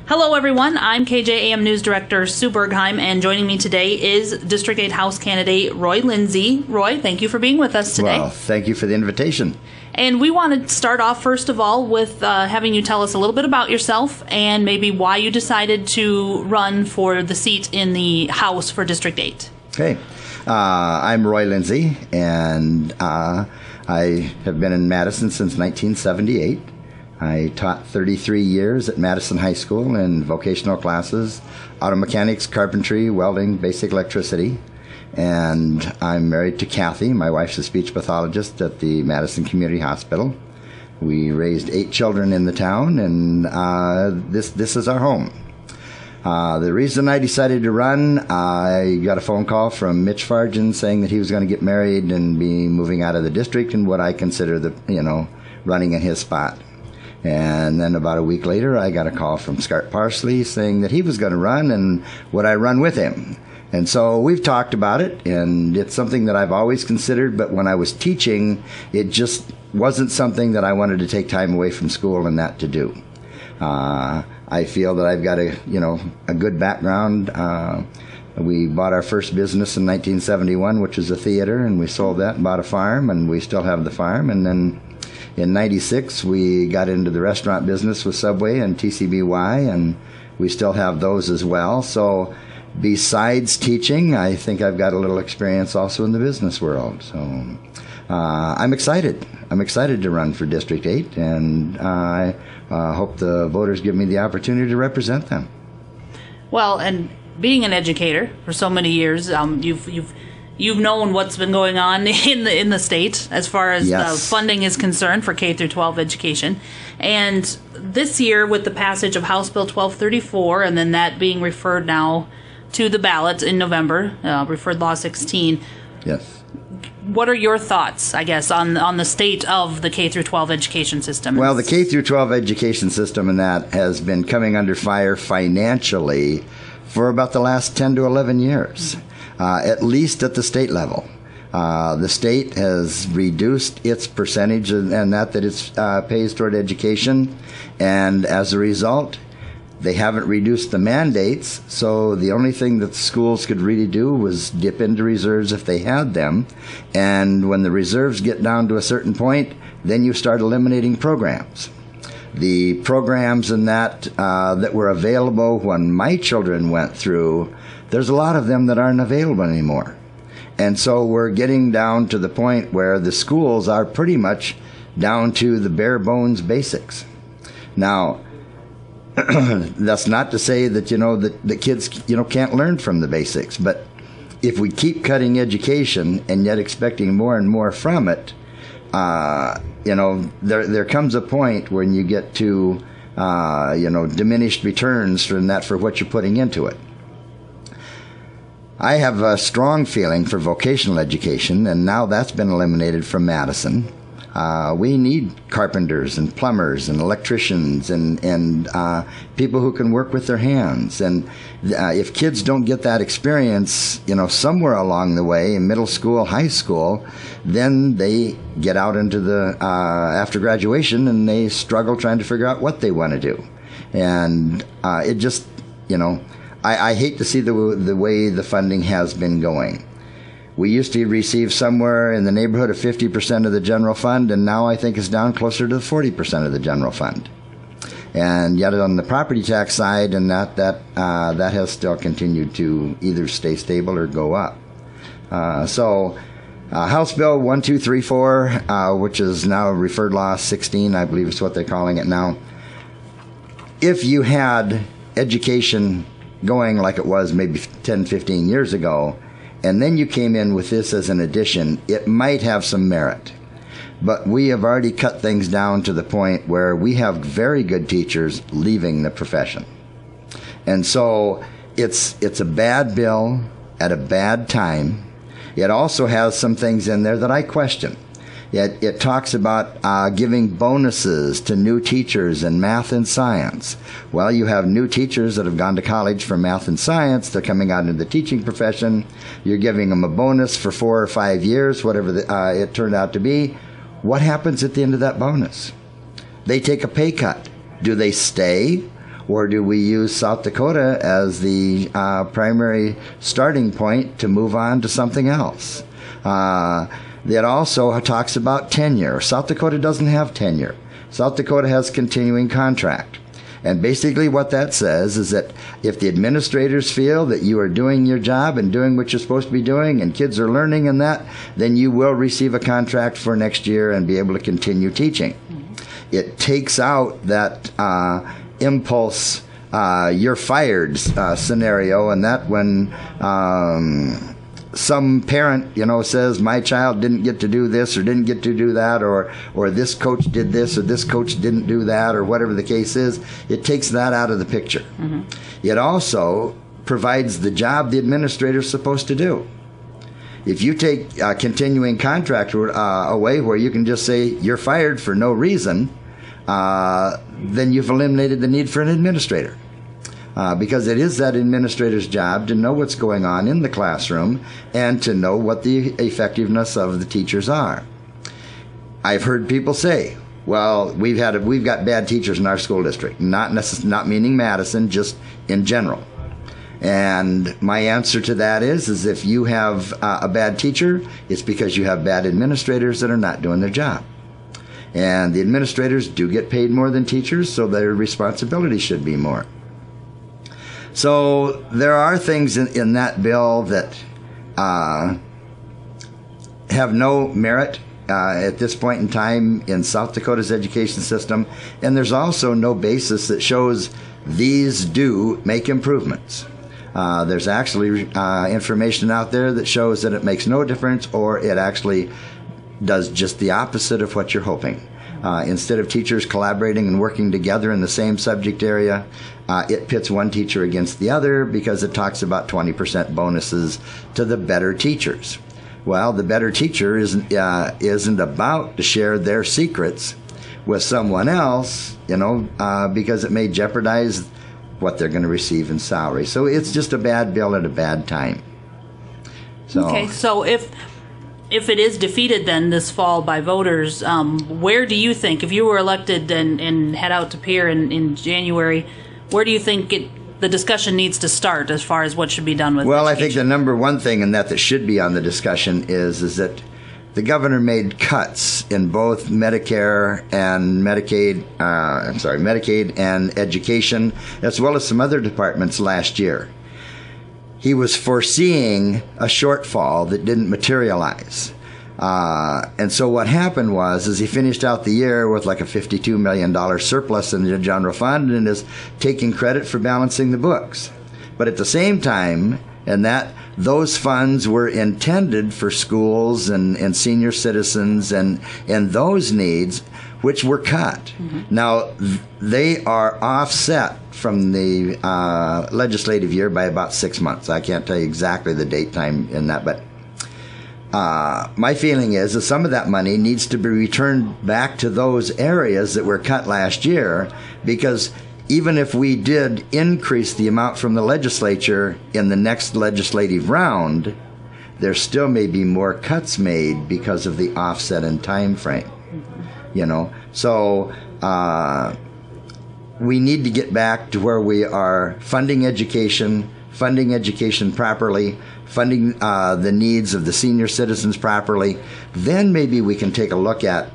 Hello, everyone. I'm KJAM News Director Sue Bergheim, and joining me today is District 8 House candidate Roy Lindsay. Roy, thank you for being with us today. Well, thank you for the invitation. And we want to start off, first of all, with having you tell us a little bit about yourself and maybe why you decided to run for the seat in the House for District 8. Okay. I'm Roy Lindsay, and I have been in Madison since 1978. I taught 33 years at Madison High School in vocational classes, auto mechanics, carpentry, welding, basic electricity. And I'm married to Kathy. My wife's a speech pathologist at the Madison Community Hospital. We raised 8 children in the town, and this is our home. The reason I decided to run, I got a phone call from Mitch Fargen saying that he was going to get married and be moving out of the district, and what I consider running in his spot. And then about a week later, I got a call from Scott Parsley saying that he was going to run and would I run with him. And so we've talked about it, and it's something that I've always considered, but when I was teaching, it just wasn't something that I wanted to take time away from school and that to do. I feel that I've got a good background. We bought our first business in 1971, which was a theater, and we sold that and bought a farm, and we still have the farm. And then in 96, we got into the restaurant business with Subway and TCBY, and we still have those as well. So besides teaching, I think I've got a little experience also in the business world. So I'm excited. I'm excited to run for District 8, and I hope the voters give me the opportunity to represent them. Well, and being an educator for so many years, you've known what's been going on in the state as far as Yes. the funding is concerned for K through 12 education. And this year, with the passage of House Bill 1234, and then that being referred now to the ballot in November, referred Law 16. Yes. What are your thoughts, I guess, on the state of the K through 12 education system? Well, the K through 12 education system and that has been coming under fire financially for about the last 10 to 11 years. At least at the state level. The state has reduced its percentage and that it pays toward education, and as a result, they haven't reduced the mandates, so the only thing that the schools could really do was dip into reserves if they had them, and when the reserves get down to a certain point, then you start eliminating programs. The programs in that were available when my children went through, there's a lot of them that aren't available anymore. And so we're getting down to the point where the schools are pretty much down to the bare bones basics. Now, that's not to say that, that the kids, can't learn from the basics. But if we keep cutting education and yet expecting more and more from it, there comes a point when you get to, diminished returns for what you're putting into it. I have a strong feeling for vocational education, and now that's been eliminated from Madison. We need carpenters and plumbers and electricians and people who can work with their hands. And if kids don't get that experience, somewhere along the way, in middle school, high school, then they get out into the after graduation and they struggle trying to figure out what they want to do. And it just, I hate to see the way the funding has been going. We used to receive somewhere in the neighborhood of 50% of the general fund, and now I think it's down closer to 40% of the general fund. And yet on the property tax side, and that has still continued to either stay stable or go up. So House Bill 1234, which is now referred Law 16, I believe is what they're calling it now. If you had education going like it was maybe 10, 15 years ago, and then you came in with this as an addition, it might have some merit. But we have already cut things down to the point where we have very good teachers leaving the profession. And so it's a bad bill at a bad time. It also has some things in there that I question. It talks about giving bonuses to new teachers in math and science. Well, you have new teachers that have gone to college for math and science. They're coming out into the teaching profession. You're giving them a bonus for 4 or 5 years, whatever it turned out to be. What happens at the end of that bonus? They take a pay cut. Do they stay? Or do we use South Dakota as the primary starting point to move on to something else? It also talks about tenure. South Dakota doesn't have tenure. South Dakota has continuing contract. And basically what that says is that if the administrators feel that you are doing your job and doing what you're supposed to be doing and kids are learning in that, then you will receive a contract for next year and be able to continue teaching. It takes out that impulse, you're fired scenario, and that when some parent, says my child didn't get to do this or didn't get to do that, or this coach did this or this coach didn't do that, or whatever the case is, it takes that out of the picture. Mm-hmm. It also provides the job the administrator is supposed to do. If you take a continuing contract away where you can just say you're fired for no reason, then you've eliminated the need for an administrator. Because it is that administrator's job to know what's going on in the classroom and to know what the effectiveness of the teachers are. I've heard people say, well, we've got bad teachers in our school district, not meaning Madison, just in general. And my answer to that is if you have a bad teacher, it's because you have bad administrators that are not doing their job. And the administrators do get paid more than teachers, so their responsibility should be more. So there are things in that bill that have no merit at this point in time in South Dakota's education system, and there's also no basis that shows these do make improvements. There's actually information out there that shows that it makes no difference, or it actually does just the opposite of what you're hoping. Instead of teachers collaborating and working together in the same subject area, it pits one teacher against the other because it talks about 20% bonuses to the better teachers. Well, the better teacher isn't about to share their secrets with someone else, because it may jeopardize what they're going to receive in salary. So it's just a bad bill at a bad time. Okay, so if it is defeated then this fall by voters, where do you think, if you were elected and head out to Pierre in January, where do you think the discussion needs to start as far as what should be done with Well, education? I think the number one thing in that should be on the discussion is that the governor made cuts in both Medicare and Medicaid and education, as well as some other departments last year. He was foreseeing a shortfall that didn't materialize. And so what happened is he finished out the year with like a $52 million surplus in the general fund and is taking credit for balancing the books. But at the same time, those funds were intended for schools and senior citizens and those needs, which were cut. Mm-hmm. Now, they are offset from the legislative year by about 6 months. I can't tell you exactly the date time in that, but my feeling is that some of that money needs to be returned back to those areas that were cut last year, because even if we did increase the amount from the legislature in the next legislative round, there still may be more cuts made because of the offset in time frame. So we need to get back to where we are funding education properly, funding the needs of the senior citizens properly. Then maybe we can take a look at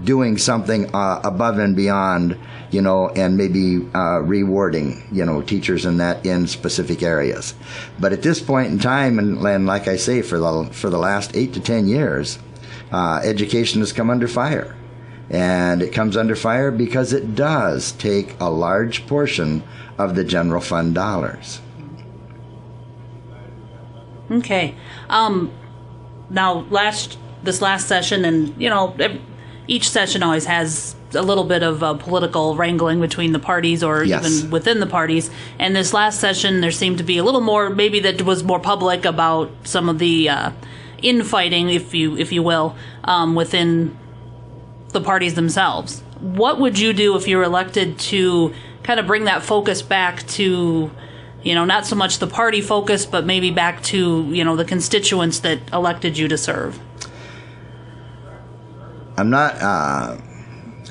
doing something above and beyond, and maybe rewarding, teachers in specific areas. But at this point in time, and like I say, for the last 8 to 10 years, education has come under fire. And it comes under fire because it does take a large portion of the general fund dollars. Okay. Now, this last session, and each session always has a little bit of political wrangling between the parties, or yes, even within the parties. And this last session, there seemed to be a little more, maybe that was more public about some of the infighting, if you will, within the parties themselves. What would you do if you were elected to kind of bring that focus back to, not so much the party focus, but maybe back to, the constituents that elected you to serve? I'm not,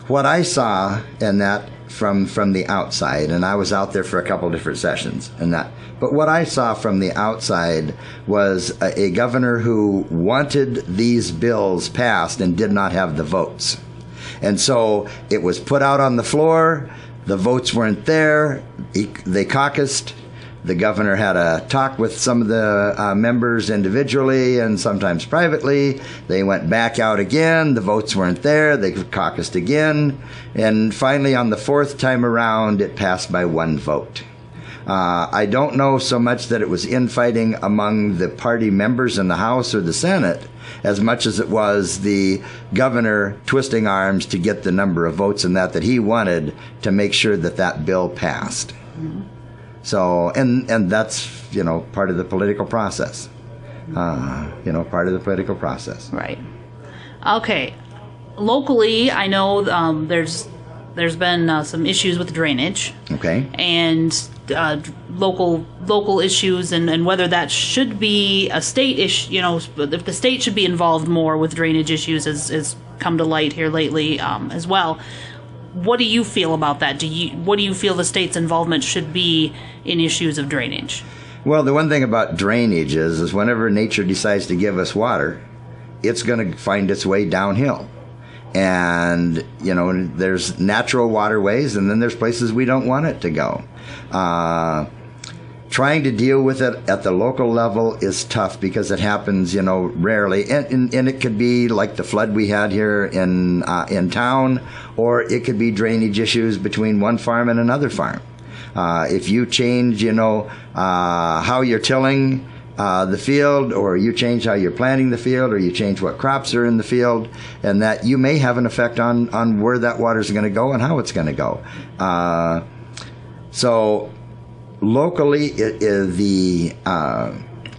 what I saw in that from the outside, and I was out there for a couple different sessions and that. But what I saw from the outside was a governor who wanted these bills passed and did not have the votes. And so it was put out on the floor. The votes weren't there. They caucused. The governor had a talk with some of the members individually and sometimes privately. They went back out again. The votes weren't there. They caucused again. And finally, on the fourth time around, it passed by one vote. I don't know so much that it was infighting among the party members in the House or the Senate as much as it was the governor twisting arms to get the number of votes in that he wanted to make sure that that bill passed. Mm-hmm. So, and that's, part of the political process. Part of the political process. Right. Okay. Locally, I know there's been some issues with drainage. Okay. And local issues, and whether that should be a state issue. If the state should be involved more with drainage issues, has come to light here lately as well. What do you feel about that? What do you feel the state's involvement should be in issues of drainage? Well, the one thing about drainage is whenever nature decides to give us water, it's going to find its way downhill. And, there's natural waterways, and then there's places we don't want it to go. Trying to deal with it at the local level is tough because it happens, rarely. And it could be like the flood we had here in town, or it could be drainage issues between one farm and another farm. If you change, how you're tilling the field, or you change how you're planting the field, or you change what crops are in the field, and that you may have an effect on where that water is going to go and how it's going to go. So locally, the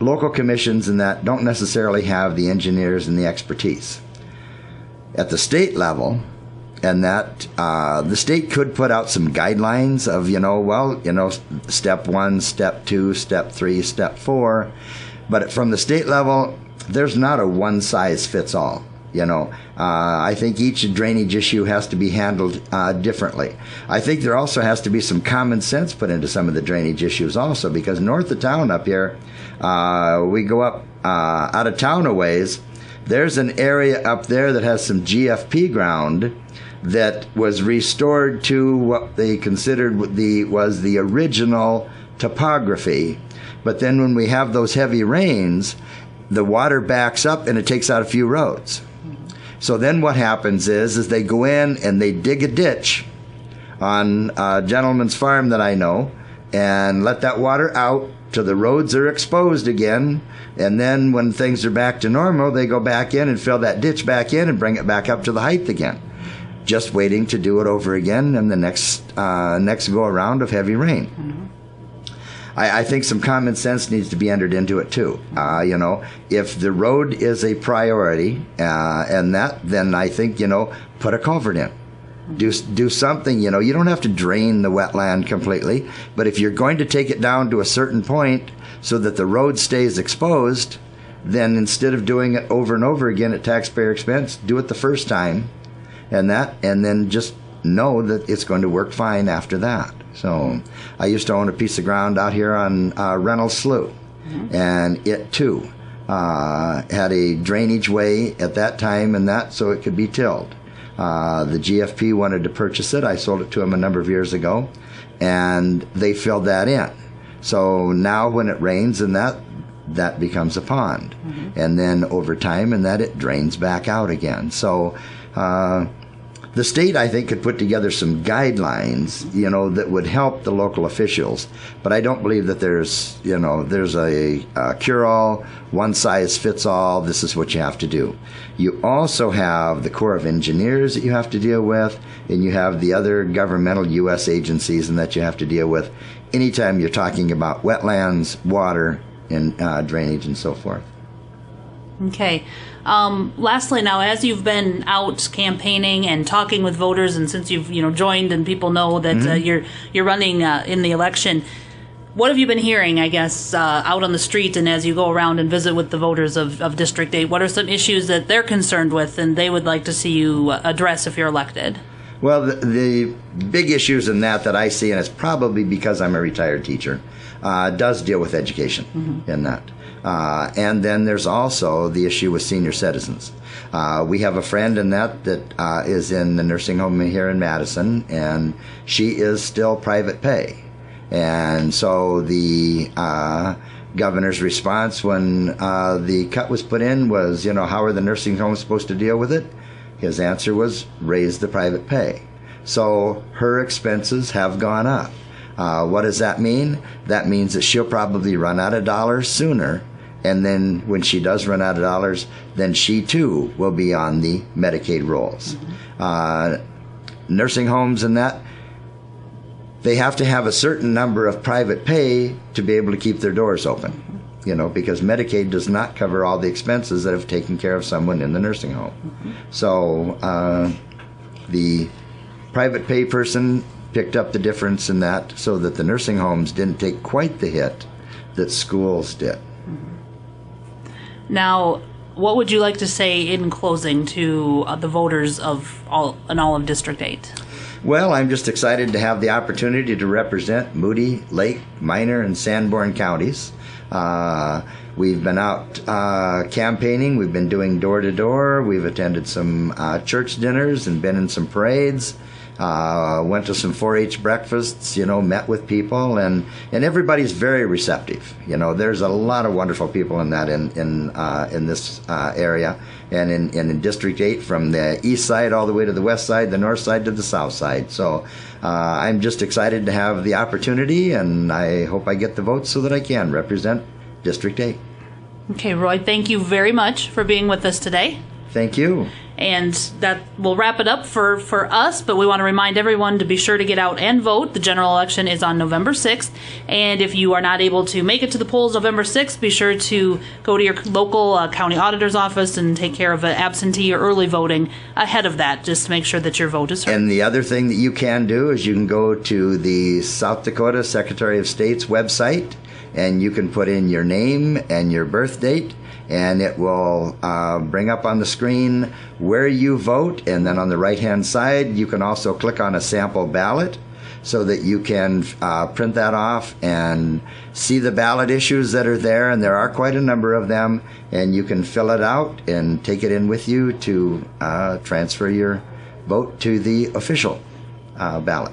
local commissions and that don't necessarily have the engineers and the expertise. At the state level, and that the state could put out some guidelines of, step 1, step 2, step 3, step 4. But from the state level, there's not a one-size-fits-all. I think each drainage issue has to be handled differently. I think there also has to be some common sense put into some of the drainage issues also, because north of town up here, we go up out of town a ways. There's an area up there that has some GFP ground that was restored to what they considered was the original topography. But then when we have those heavy rains, the water backs up and it takes out a few roads. So then what happens is they go in and they dig a ditch on a gentleman's farm that I know and let that water out till the roads are exposed again. And then when things are back to normal, they go back in and fill that ditch back in and bring it back up to the height again. Just waiting to do it over again in the next go around of heavy rain. Mm-hmm. I think some common sense needs to be entered into it too. If the road is a priority, then I think, put a culvert in. Do something, you don't have to drain the wetland completely, but if you're going to take it down to a certain point so that the road stays exposed, then instead of doing it over and over again at taxpayer expense, do it the first time, and then just know that it's going to work fine after that. So I used to own a piece of ground out here on Reynolds Slough, mm-hmm. and it too had a drainage way at that time, and that so it could be tilled. The GFP wanted to purchase it. I sold it to them a number of years ago, and they filled that in. So now when it rains, and that becomes a pond, mm-hmm. and then over time, and that it drains back out again. So the state, I think, could put together some guidelines, that would help the local officials. But I don't believe that there's a cure-all, one-size-fits-all, this is what you have to do. You also have the Corps of Engineers that you have to deal with, and you have the other governmental U.S. agencies and that you have to deal with anytime you're talking about wetlands, water, and drainage and so forth. Okay. Lastly, now, as you've been out campaigning and talking with voters, and since you've joined and people know that mm-hmm. You're running in the election, what have you been hearing, I guess, out on the street and as you go around and visit with the voters of District 8? What are some issues that they're concerned with and they would like to see you address if you're elected? Well, the big issues in that I see, and it's probably because I'm a retired teacher, does deal with education in that. And then there's also the issue with senior citizens. We have a friend in that is in the nursing home here in Madison, and she is still private pay. And so the governor's response when the cut was put in was, how are the nursing homes supposed to deal with it? His answer was raise the private pay. So her expenses have gone up. What does that mean? That means that she'll probably run out of dollars sooner. And then when she does run out of dollars, then she too will be on the Medicaid rolls. Nursing homes and that, they have to have a certain number of private pay to be able to keep their doors open, because Medicaid does not cover all the expenses that have taken care of someone in the nursing home. So the private pay person picked up the difference in that so that the nursing homes didn't take quite the hit that schools did. Now, what would you like to say in closing to the voters of all of District 8? Well, I'm just excited to have the opportunity to represent Moody, Lake, Minor, and Sanborn counties. We've been out campaigning. We've been doing door-to-door. We've attended some church dinners and been in some parades. Went to some 4-H breakfasts, met with people, and everybody's very receptive. There's a lot of wonderful people in that in this area, and in District 8, from the east side all the way to the west side, the north side to the south side. So I'm just excited to have the opportunity, and I hope I get the votes so that I can represent District 8. Okay, Roy, thank you very much for being with us today. Thank you. And that will wrap it up for us, but we want to remind everyone to be sure to get out and vote. The general election is on November 6th, and if you are not able to make it to the polls November 6th, be sure to go to your local county auditor's office and take care of absentee or early voting ahead of that, just to make sure that your vote is heard. And the other thing that you can do is you can go to the South Dakota Secretary of State's website, and you can put in your name and your birth date, and it will bring up on the screen where you vote, and then on the right-hand side, you can also click on a sample ballot so that you can print that off and see the ballot issues that are there, and there are quite a number of them, and you can fill it out and take it in with you to transfer your vote to the official ballot.